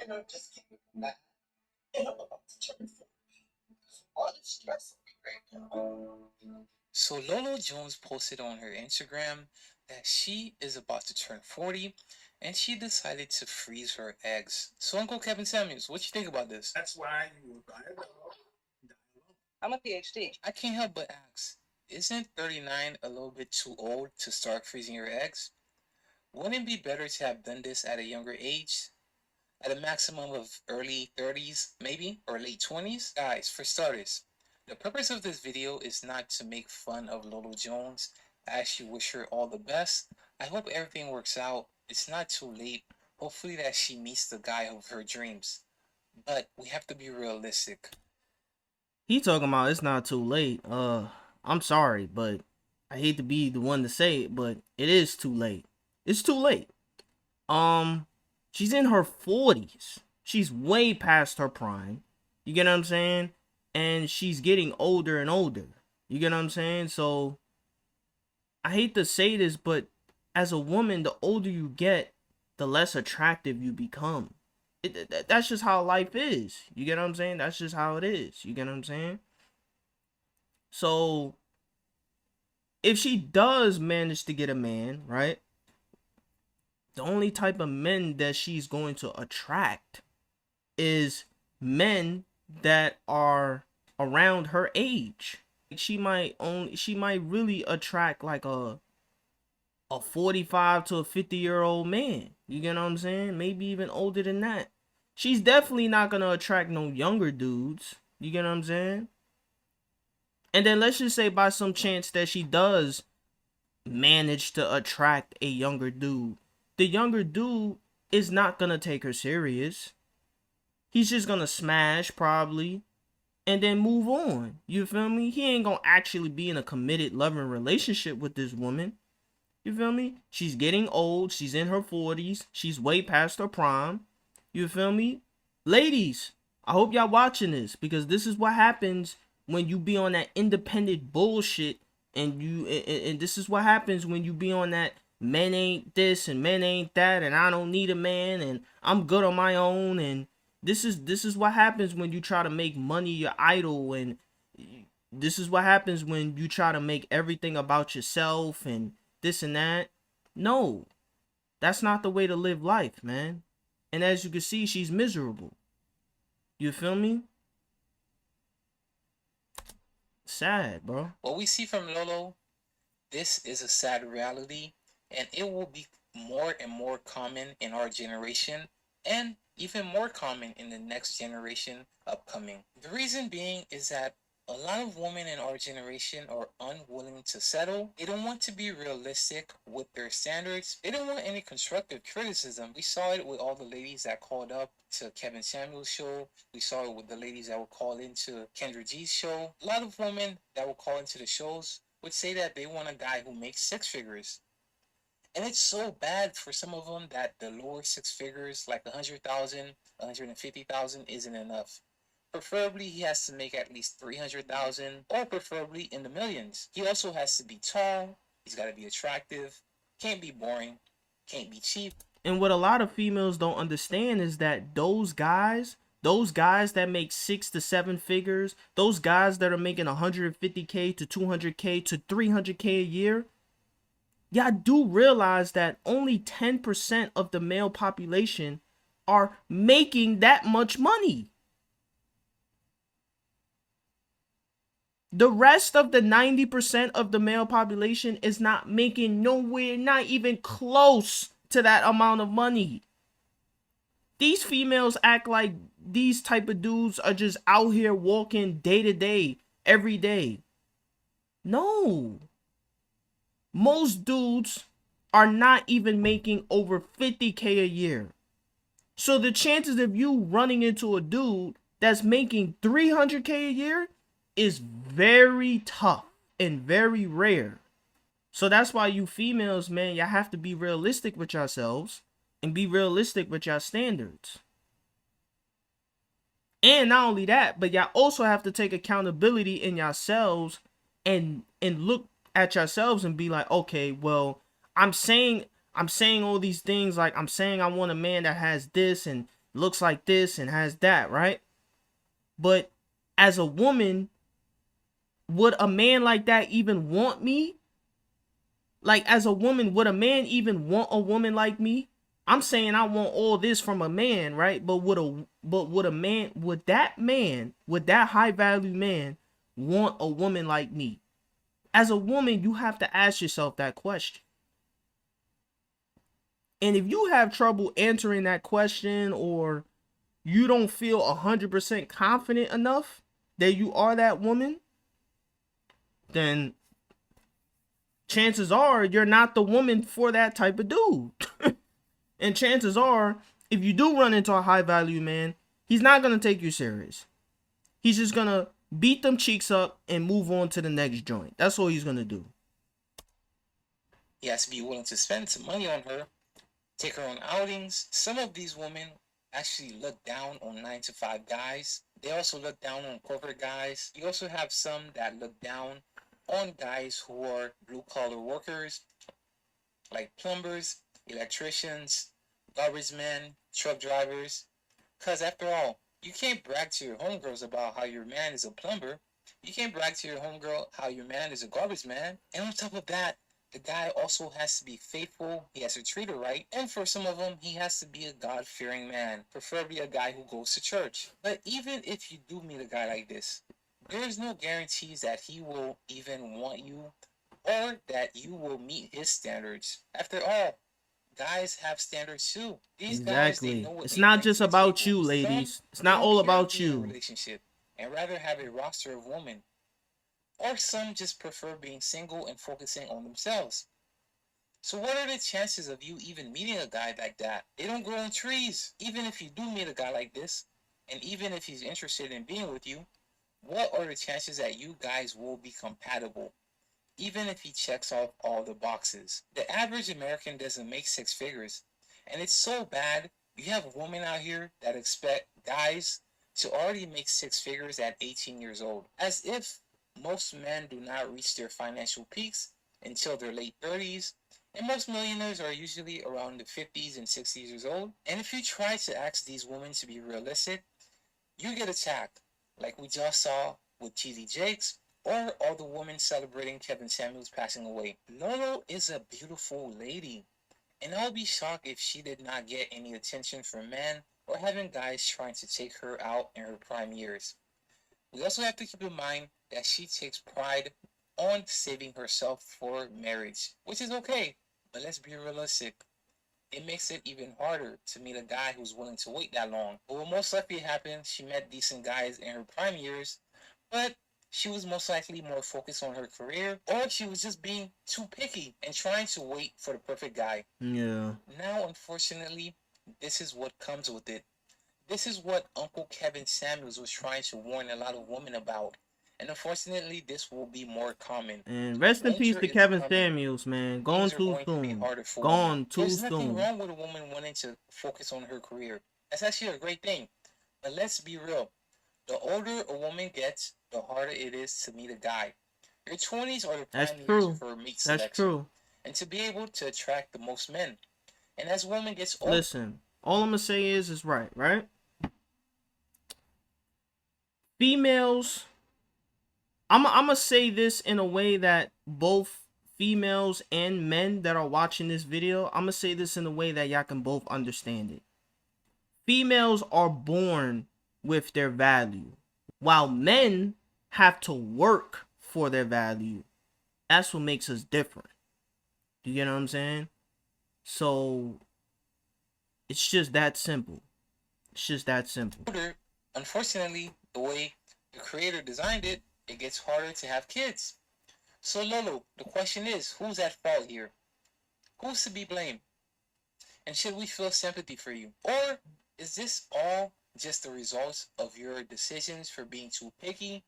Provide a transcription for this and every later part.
And I'm just getting mad. And I'm about to turn 40. All the stress on me right now. So Lolo Jones posted on her Instagram that she is about to turn 40 and she decided to freeze her eggs. So Uncle Kevin Samuels, what you think about this? That's why you will buy a dog. I'm a PhD. I can't help but ask, isn't 39 a little bit too old to start freezing your eggs? Wouldn't it be better to have done this at a younger age? At a maximum of early 30s, maybe, or late 20s? Guys, for starters, the purpose of this video is not to make fun of Lolo Jones. I actually wish her all the best. I hope everything works out. It's not too late. Hopefully that she meets the guy of her dreams. But we have to be realistic. He talking about it's not too late. I'm sorry, but I hate to be the one to say it, but it is too late. It's too late. She's in her 40s. She's way past her prime. You get what I'm saying? And she's getting older and older. You get what I'm saying? So I hate to say this, but as a woman, the older you get, the less attractive you become. That's just how life is. You get what I'm saying? That's just how it is. You get what I'm saying? So if she does manage to get a man, right? The only type of men that she's going to attract is men that are around her age. She might really attract like a 45 to a 50-year-old man. You get what I'm saying? Maybe even older than that. She's definitely not gonna attract no younger dudes. You get what I'm saying? And then let's just say by some chance that she does manage to attract a younger dude. The younger dude is not gonna take her serious. He's just gonna smash probably and then move on. You feel me? He ain't gonna actually be in a committed loving relationship with this woman. You feel me? She's getting old. She's in her 40s. She's way past her prime. You feel me? Ladies, I hope y'all watching this because this is what happens when you be on that independent bullshit and this is what happens when you be on that men ain't this and men ain't that and I don't need a man and I'm good on my own and this is what happens when you try to make money your idol and this is what happens when you try to make everything about yourself and this and that. No, that's not the way to live life, man. And as you can see, she's miserable. You feel me? Sad, bro. What we see from Lolo, this is a sad reality, and it will be more and more common in our generation, and even more common in the next generation upcoming. The reason being is that a lot of women in our generation are unwilling to settle. They don't want to be realistic with their standards. They don't want any constructive criticism. We saw it with all the ladies that called up to Kevin Samuels' show. We saw it with the ladies that would call into Kendra G's show. A lot of women that would call into the shows would say that they want a guy who makes six figures. And it's so bad for some of them that the lower six figures, like 100,000, 150,000, isn't enough. Preferably, he has to make at least 300,000, or preferably in the millions. He also has to be tall. He's got to be attractive. Can't be boring. Can't be cheap. And what a lot of females don't understand is that those guys that make 6 to 7 figures, those guys that are making 150K to 200K to 300K a year, y'all do realize that only 10% of the male population are making that much money. The rest of the 90% of the male population is not making nowhere, not even close to that amount of money. These females act like these type of dudes are just out here walking day to day, every day. No. Most dudes are not even making over 50K a year. So the chances of you running into a dude that's making 300K a year is very tough and very rare. So that's why you females, man, y'all have to be realistic with yourselves and be realistic with your standards. And not only that, but y'all also have to take accountability in yourselves and look at yourselves and be like, okay, well, I'm saying all these things, like I'm saying I want a man that has this and looks like this and has that, right? But as a woman, would a man like that even want me? Like, as a woman, would a man even want a woman like me? I'm saying I want all this from a man, right? Would that high value man want a woman like me? As a woman, you have to ask yourself that question. And if you have trouble answering that question, or you don't feel 100% confident enough that you are that woman, then chances are you're not the woman for that type of dude. And chances are, if you do run into a high value man, he's not going to take you serious. He's just going to beat them cheeks up and move on to the next joint. That's all he's going to do. He has to be willing to spend some money on her, take her on outings. Some of these women actually look down on 9 to 5 guys. They also look down on corporate guys. You also have some that look down on guys who are blue collar workers, like plumbers, electricians, garbage men, truck drivers. Because after all, you can't brag to your homegirls about how your man is a plumber. You can't brag to your homegirl how your man is a garbage man. And on top of that, the guy also has to be faithful. He has to treat her right. And for some of them, he has to be a God-fearing man, preferably a guy who goes to church. But even if you do meet a guy like this, there is no guarantees that he will even want you or that you will meet his standards. After all, guys have standards too. These guys, they Exactly. know what It's they not bring just to the about table. you, Some, ladies. It's they not don't all care to about be in a you. relationship and rather have a roster of women. Or some just prefer being single and focusing on themselves. So what are the chances of you even meeting a guy like that? They don't grow on trees. Even if you do meet a guy like this, and even if he's interested in being with you, what are the chances that you guys will be compatible? Even if he checks off all the boxes. The average American doesn't make 6 figures. And it's so bad, you have women out here that expect guys to already make 6 figures at 18 years old. As if most men do not reach their financial peaks until their late 30s. And most millionaires are usually around the 50s and 60s years old. And if you try to ask these women to be realistic, you get attacked, like we just saw with TD Jakes, or all the women celebrating Kevin Samuels passing away. Lolo is a beautiful lady, and I'll be shocked if she did not get any attention from men or having guys trying to take her out in her prime years. We also have to keep in mind that she takes pride on saving herself for marriage, which is okay, but let's be realistic. It makes it even harder to meet a guy who's willing to wait that long. What will most likely happen, she met decent guys in her prime years, but she was most likely more focused on her career, or she was just being too picky and trying to wait for the perfect guy. Yeah. Now, unfortunately, this is what comes with it. This is what Uncle Kevin Samuels was trying to warn a lot of women about. And unfortunately, this will be more common. And rest in peace Winter to is Kevin coming. Samuels, man. Gone Things are too going to be soon. harder for women. Gone too There's nothing soon. wrong with a woman wanting to focus on her career. That's actually a great thing. But let's be real. The older a woman gets, the harder it is to meet a guy. Your 20s are the That's prime years true. for mate That's selection true. and to be able to attract the most men. And as a woman gets older, Listen, all I'm gonna say is right, right? Females, I'm gonna say this in a way that both females and men that are watching this video, I'm gonna say this in a way that y'all can both understand it. Females are born with their value, while men have to work for their value. That's what makes us different. You get what I'm saying? So it's just that simple. It's just that simple. unfortunately, the way the creator designed it, it gets harder to have kids. So Lolo, the question is, who's at fault here? Who's to be blamed? And should we feel sympathy for you? Or is this all just the result of your decisions for being too picky,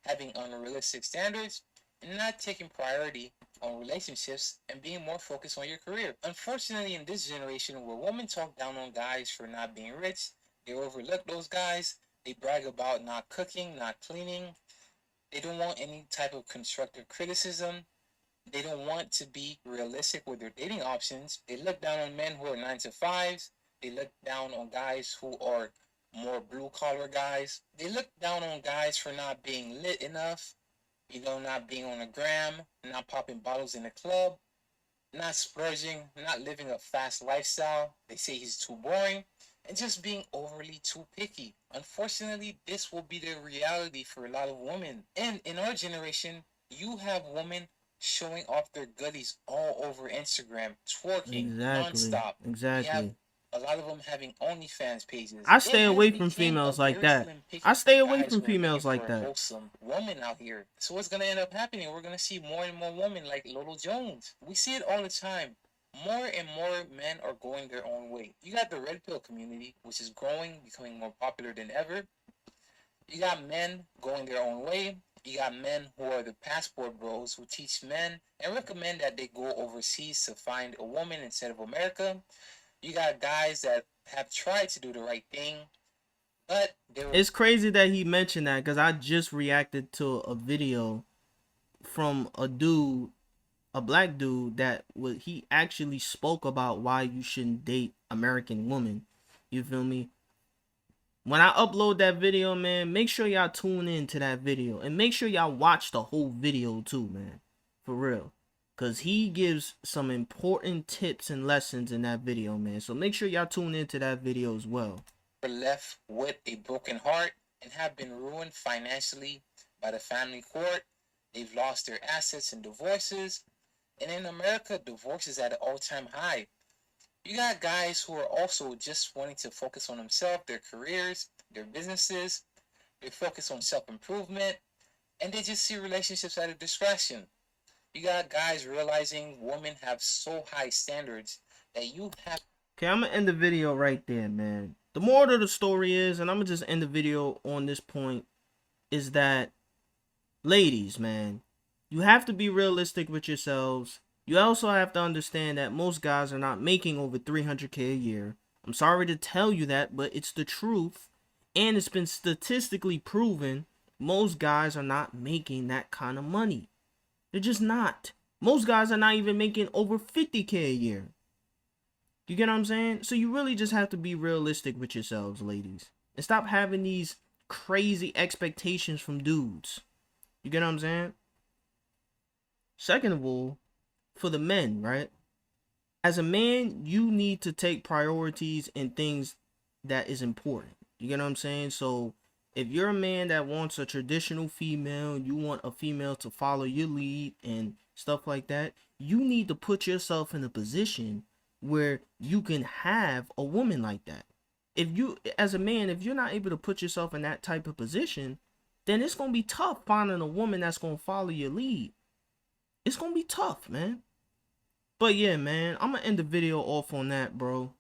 having unrealistic standards, and not taking priority on relationships and being more focused on your career? Unfortunately, in this generation where women talk down on guys for not being rich, they overlook those guys, they brag about not cooking, not cleaning, they don't want any type of constructive criticism, they don't want to be realistic with their dating options. They look down on men who are 9 to 5s. They look down on guys who are more blue collar guys. They look down on guys for not being lit enough, not being on the gram, not popping bottles in the club, not splurging, not living a fast lifestyle. They say he's too boring, and just being overly too picky. Unfortunately, this will be the reality for a lot of women. And in our generation, you have women showing off their goodies all over Instagram, twerking Exactly. nonstop. You have Exactly. a lot of them having OnlyFans pages. I It stay has away from become a females like very that. slim I picking for stay away guys from who are looking females for like a that. wholesome woman out here. So what's gonna end up happening? We're gonna see more and more women like LOLO Jones. We see it all the time. More and more men are going their own way. You got the red pill community, which is growing, becoming more popular than ever. You got men going their own way. You got men who are the passport bros who teach men and recommend that they go overseas to find a woman instead of America. You got guys that have tried to do the right thing, but they were It's crazy that he mentioned that because I just reacted to a video from a dude, a black dude, that he actually spoke about why you shouldn't date American women. You feel me? When I upload that video, man, make sure y'all tune in to that video and make sure y'all watch the whole video too, man. For real. Cause he gives some important tips and lessons in that video, man. So make sure y'all tune into that video as well. left with a broken heart and have been ruined financially by the family court. They've lost their assets in divorces. And in America, divorce is at an all-time high. You got guys who are also just wanting to focus on themselves, their careers, their businesses. They focus on self-improvement, and they just see relationships at a distraction. You got guys realizing women have so high standards that you have. Okay, I'm gonna end the video right there, man. The moral of the story is, and I'm gonna just end the video on this point, is that ladies, man, you have to be realistic with yourselves. You also have to understand that most guys are not making over 300K a year. I'm sorry to tell you that, but it's the truth. And it's been statistically proven most guys are not making that kind of money. They're just not. Most guys are not even making over 50K a year. You get what I'm saying? So you really just have to be realistic with yourselves, ladies. And stop having these crazy expectations from dudes. You get what I'm saying? Second of all, for the men, right? As a man, you need to take priorities in things that is important. You get what I'm saying? So if you're a man that wants a traditional female, you want a female to follow your lead and stuff like that, you need to put yourself in a position where you can have a woman like that. If you, as a man, if you're not able to put yourself in that type of position, then it's going to be tough finding a woman that's going to follow your lead. It's going to be tough, man. But yeah, man, I'm going to end the video off on that, bro.